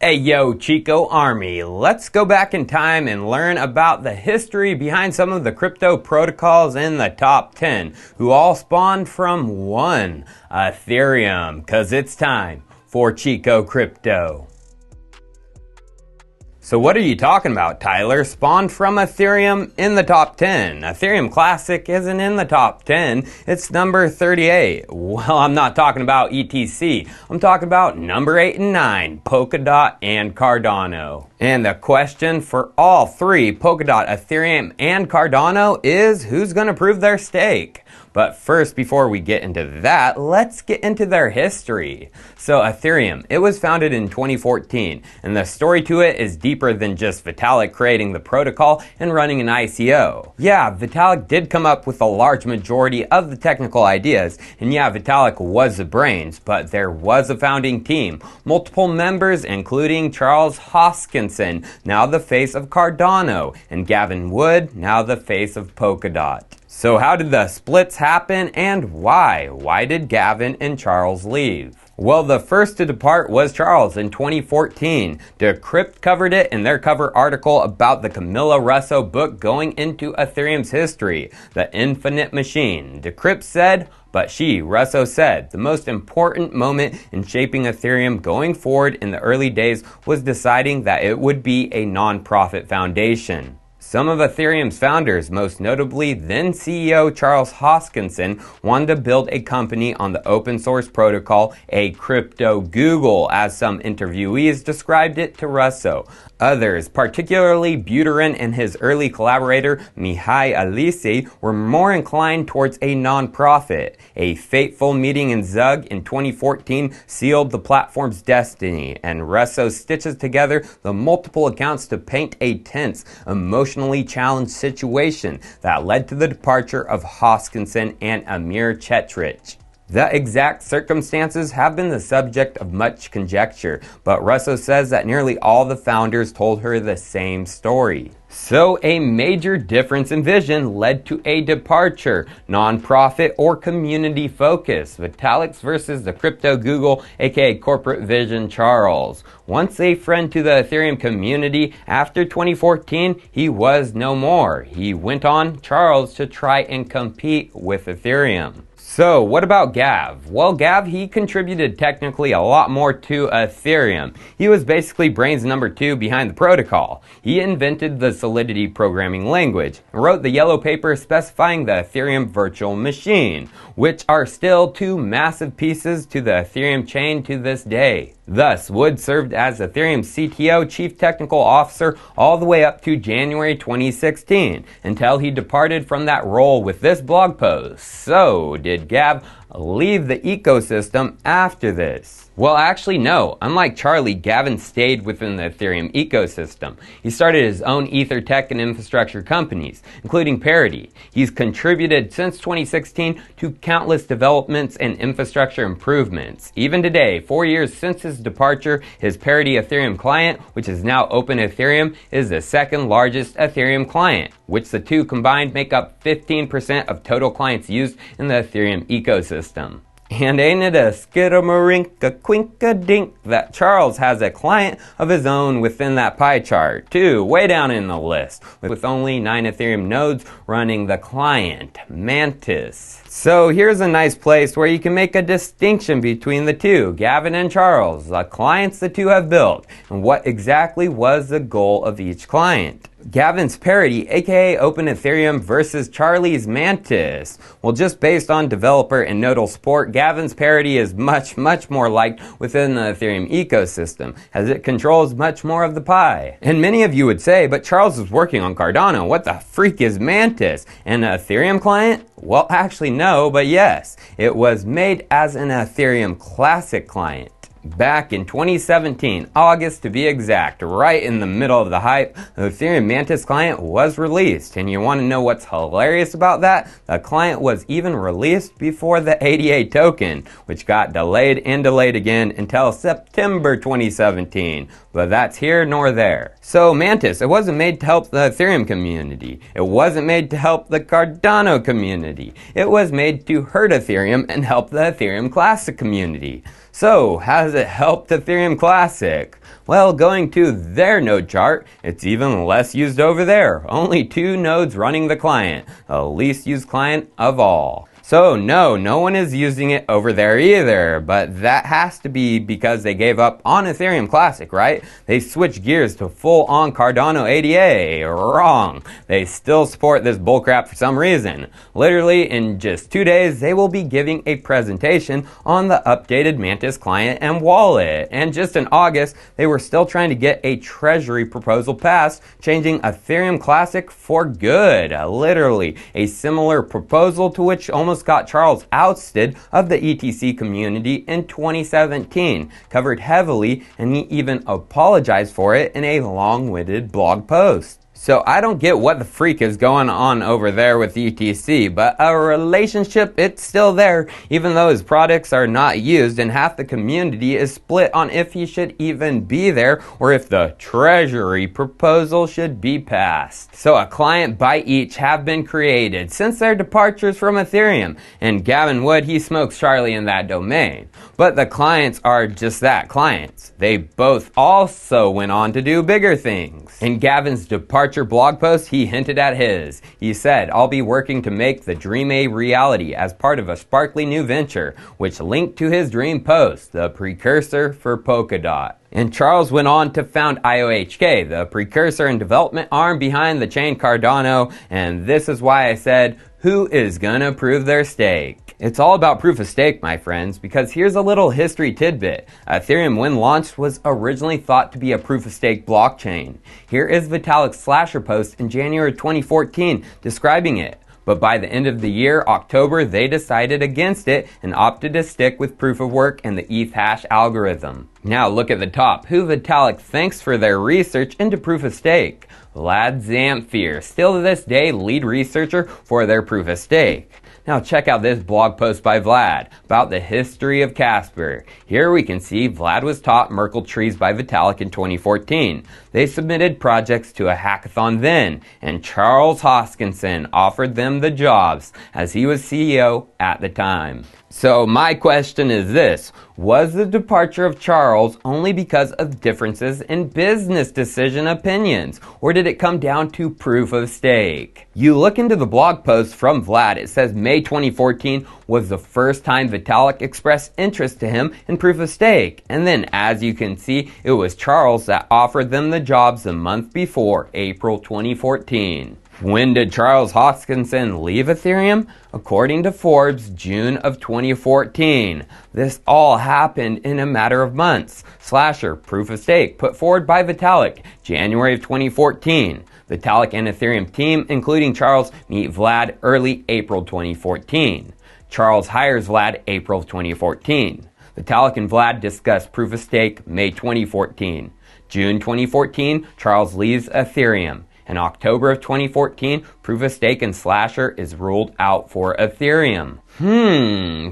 Hey yo, Chico Army, let's go back in time and learn about the history behind some of the crypto protocols in the top 10, who all spawned from one, Ethereum, cause it's time for Chico Crypto. So what are you talking about, Tyler? Spawned from Ethereum in the top 10. Ethereum Classic isn't in the top 10. It's number 38. Well, I'm not talking about ETC. I'm talking about number 8 and 9, Polkadot and Cardano. And the question for all three, Polkadot, Ethereum, and Cardano, is who's going to prove their stake? But first, before we get into that, let's get into their history. So Ethereum, it was founded in 2014, and the story to it is deeper than just Vitalik creating the protocol and running an ICO. Yeah, Vitalik did come up with a large majority of the technical ideas, and yeah, Vitalik was the brains, but there was a founding team, multiple members including Charles Hoskinson, now the face of Cardano, and Gavin Wood, now the face of Polkadot. So how did the splits happen and why? Why did Gavin and Charles leave? Well, the first to depart was Charles in 2014. Decrypt covered it in their cover article about the Camilla Russo book going into Ethereum's history, The Infinite Machine. Decrypt said, but Russo said, the most important moment in shaping Ethereum going forward in the early days was deciding that it would be a non-profit foundation. Some of Ethereum's founders, most notably then CEO Charles Hoskinson, wanted to build a company on the open source protocol, a crypto Google, as some interviewees described it to Russo. Others, particularly Buterin and his early collaborator Mihai Alisi, were more inclined towards a non-profit. A fateful meeting in Zug in 2014 sealed the platform's destiny, and Russo stitches together the multiple accounts to paint a tense, emotionally challenged situation that led to the departure of Hoskinson and Amir Chetrich. The exact circumstances have been the subject of much conjecture, but Russo says that nearly all the founders told her the same story. So a major difference in vision led to a departure, non-profit or community focus. Vitalik's versus the crypto Google, aka corporate vision Charles. Once a friend to the Ethereum community, after 2014, he was no more. He went on, Charles, to try and compete with Ethereum. So what about Gav? Well, Gav, he contributed technically a lot more to Ethereum. He was basically brains number 2 behind the protocol. He invented the Solidity programming language and wrote the yellow paper specifying the Ethereum virtual machine, which are still 2 massive pieces to the Ethereum chain to this day. Thus, Wood served as Ethereum's CTO, Chief Technical Officer, all the way up to January 2016, until he departed from that role with this blog post. So, did Gav leave the ecosystem after this? Well, actually no. Unlike Charlie, Gavin stayed within the Ethereum ecosystem. He started his own ether tech and infrastructure companies, including Parity. He's contributed since 2016 to countless developments and infrastructure improvements. Even today, 4 years since his departure, his Parity Ethereum client, which is now Open Ethereum, is the second largest Ethereum client, which the two combined make up 15% of total clients used in the Ethereum ecosystem. And ain't it a skidamarinka-quinka-dink that Charles has a client of his own within that pie chart, too, way down in the list, with only 9 Ethereum nodes running the client, Mantis. So here's a nice place where you can make a distinction between the two, Gavin and Charles, the clients the two have built, and what exactly was the goal of each client. Gavin's Parity, aka Open Ethereum, versus Charlie's Mantis. Well, just based on developer and nodal support, Gavin's Parity is much more liked within the Ethereum ecosystem, as it controls much more of the pie. And many of you would say, but Charles is working on Cardano, what the freak is Mantis? An Ethereum client? Well, actually no, but yes. It was made as an Ethereum Classic client. Back in 2017, August to be exact, right in the middle of the hype, the Ethereum Mantis client was released. And you want to know what's hilarious about that? The client was even released before the ADA token, which got delayed and delayed again until September 2017. But that's here nor there. So Mantis, it wasn't made to help the Ethereum community. It wasn't made to help the Cardano community. It was made to hurt Ethereum and help the Ethereum Classic community. So, how does it help Ethereum Classic? Well, going to their node chart, it's even less used over there. Only 2 nodes running the client, the least used client of all. So no one is using it over there either, but that has to be because they gave up on Ethereum Classic, right? They switched gears to full-on Cardano ADA. Wrong. They still support this bullcrap for some reason. Literally, in just 2 days, they will be giving a presentation on the updated Mantis client and wallet. And just in August, they were still trying to get a treasury proposal passed, changing Ethereum Classic for good. Literally, a similar proposal to which almost got Charles ousted of the ETC community in 2017, covered heavily, and he even apologized for it in a long-winded blog post. So I don't get what the freak is going on over there with ETC, but a relationship, it's still there, even though his products are not used and half the community is split on if he should even be there or if the treasury proposal should be passed. So a client by each have been created since their departures from Ethereum, and Gavin Wood, he smokes Charlie in that domain. But the clients are just that, clients. They both also went on to do bigger things. In Gavin's departure blog post, he hinted at his. He said, "I'll be working to make the dream a reality as part of a sparkly new venture," which linked to his dream post, the precursor for Polkadot. And Charles went on to found IOHK, the precursor and development arm behind the chain Cardano, and this is why I said, who is gonna prove their stake? It's all about proof of stake, my friends, because here's a little history tidbit. Ethereum, when launched, was originally thought to be a proof of stake blockchain. Here is Vitalik's Slasher post in January 2014 describing it. But by the end of the year, October, they decided against it and opted to stick with proof of work and the ETH hash algorithm. Now look at the top. Who Vitalik thanks for their research into proof of stake? Vlad Zamfir, still to this day lead researcher for their proof of stake. Now check out this blog post by Vlad about the history of Casper. Here we can see Vlad was taught Merkle trees by Vitalik in 2014. They submitted projects to a hackathon then, and Charles Hoskinson offered them the jobs as he was CEO at the time. So my question is this: was the departure of Charles only because of differences in business decision opinions, or did it come down to proof of stake? You look into the blog post from Vlad, it says May 2014 was the first time Vitalik expressed interest to him in proof of stake, and then as you can see, it was Charles that offered them the jobs the month before, April 2014. When did Charles Hoskinson leave Ethereum? According to Forbes, June of 2014. This all happened in a matter of months. Slasher, proof of stake, put forward by Vitalik, January of 2014. Vitalik and Ethereum team, including Charles, meet Vlad early April 2014. Charles hires Vlad April of 2014. Vitalik and Vlad discuss proof of stake May 2014. June 2014, Charles leaves Ethereum. In October of 2014, proof of stake and Slasher is ruled out for Ethereum.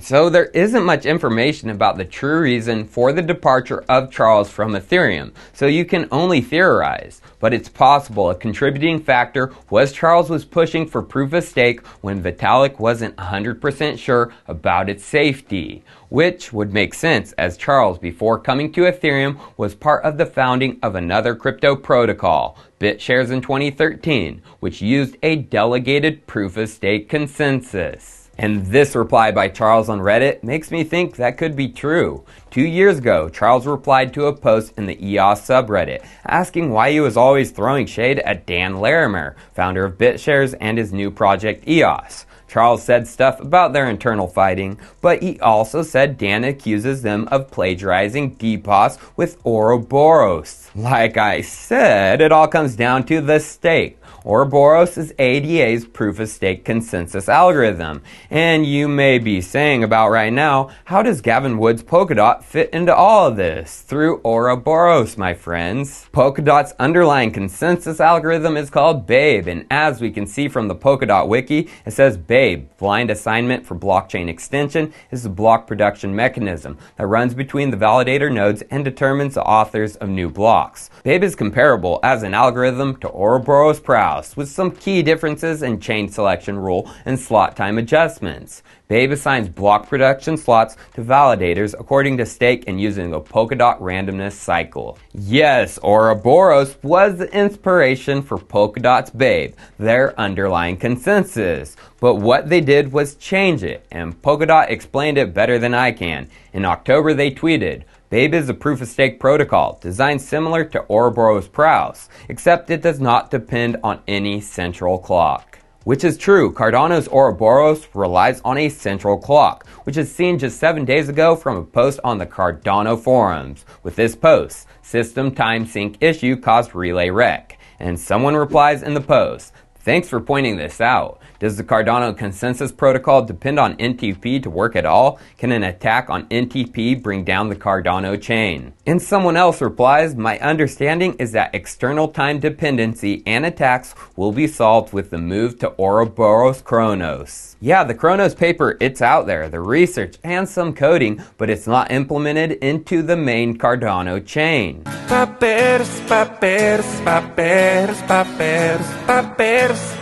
So there isn't much information about the true reason for the departure of Charles from Ethereum, so you can only theorize. But it's possible a contributing factor was Charles was pushing for proof of stake when Vitalik wasn't 100% sure about its safety, which would make sense as Charles, before coming to Ethereum, was part of the founding of another crypto protocol, BitShares in 2013, which used a delegated proof of stake consensus. And this reply by Charles on Reddit makes me think that could be true. 2 years ago, Charles replied to a post in the EOS subreddit, asking why he was always throwing shade at Dan Larimer, founder of BitShares and his new project EOS. Charles said stuff about their internal fighting, but he also said Dan accuses them of plagiarizing DPoS with Ouroboros. Like I said, it all comes down to the stake. Ouroboros is ADA's proof of stake consensus algorithm. And you may be saying about right now, how does Gavin Wood's Polkadot fit into all of this? Through Ouroboros, my friends. Polkadot's underlying consensus algorithm is called BABE, and as we can see from the Polkadot wiki, it says BABE, blind assignment for blockchain extension, is a block production mechanism that runs between the validator nodes and determines the authors of new blocks. BABE is comparable as an algorithm to Ouroboros Proud. Sprouse, with some key differences in chain selection rule and slot time adjustments. Babe assigns block production slots to validators according to stake and using a Polkadot randomness cycle. Yes, Ouroboros was the inspiration for Polkadot's Babe, their underlying consensus. But what they did was change it, and Polkadot explained it better than I can. In October they tweeted, Babe is a proof-of-stake protocol designed similar to Ouroboros Sprouse, except it does not depend on any central clock. Which is true, Cardano's Ouroboros relies on a central clock, which is seen just 7 days ago from a post on the Cardano forums. With this post, system time sync issue caused relay wreck, and someone replies in the post, thanks for pointing this out. Does the Cardano consensus protocol depend on NTP to work at all? Can an attack on NTP bring down the Cardano chain? And someone else replies, my understanding is that external time dependency and attacks will be solved with the move to Ouroboros Chronos. Yeah, the Chronos paper, it's out there, the research and some coding, but it's not implemented into the main Cardano chain. Papers, papers, papers, papers, papers.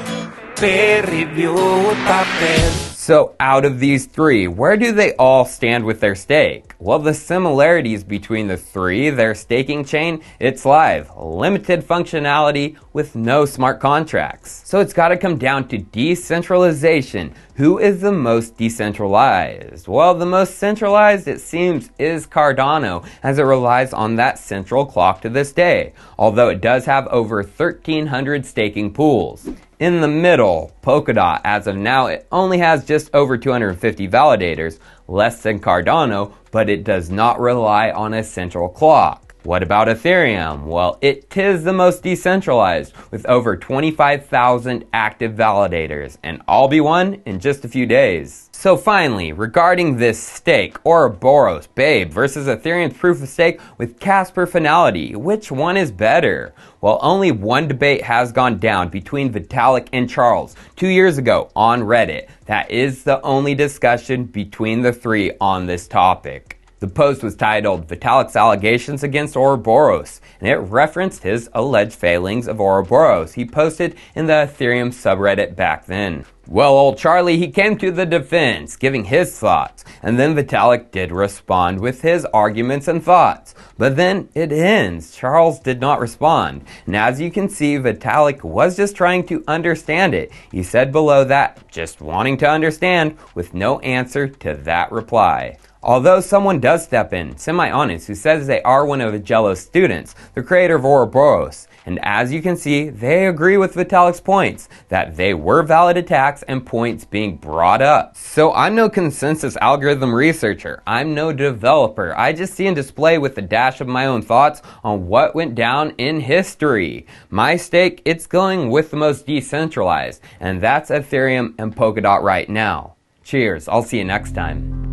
So out of these three, where do they all stand with their stake? Well, the similarities between the three, their staking chain, it's live, limited functionality with no smart contracts. So it's got to come down to decentralization. Who is the most decentralized? Well, the most centralized, it seems, is Cardano, as it relies on that central clock to this day, although it does have over 1,300 staking pools. In the middle, Polkadot, as of now, it only has just over 250 validators, less than Cardano, but it does not rely on a central clock. What about Ethereum? Well, it is the most decentralized, with over 25,000 active validators, and all be won in just a few days. So finally, regarding this stake, Ouroboros, Babe versus Ethereum's proof of stake with Casper finality, which one is better? Well, only one debate has gone down between Vitalik and Charles 2 years ago on Reddit. That is the only discussion between the three on this topic. The post was titled Vitalik's Allegations Against Ouroboros, and it referenced his alleged failings of Ouroboros he posted in the Ethereum subreddit back then. Well, old Charlie, he came to the defense, giving his thoughts, and then Vitalik did respond with his arguments and thoughts. But then it ends. Charles did not respond, and as you can see, Vitalik was just trying to understand it. He said below that, just wanting to understand, with no answer to that reply. Although someone does step in, Semi-Honest, who says they are one of Agello's students, the creator of Ouroboros. And as you can see, they agree with Vitalik's points, that they were valid attacks and points being brought up. So I'm no consensus algorithm researcher, I'm no developer, I just see and display with a dash of my own thoughts on what went down in history. My stake, it's going with the most decentralized, and that's Ethereum and Polkadot right now. Cheers, I'll see you next time.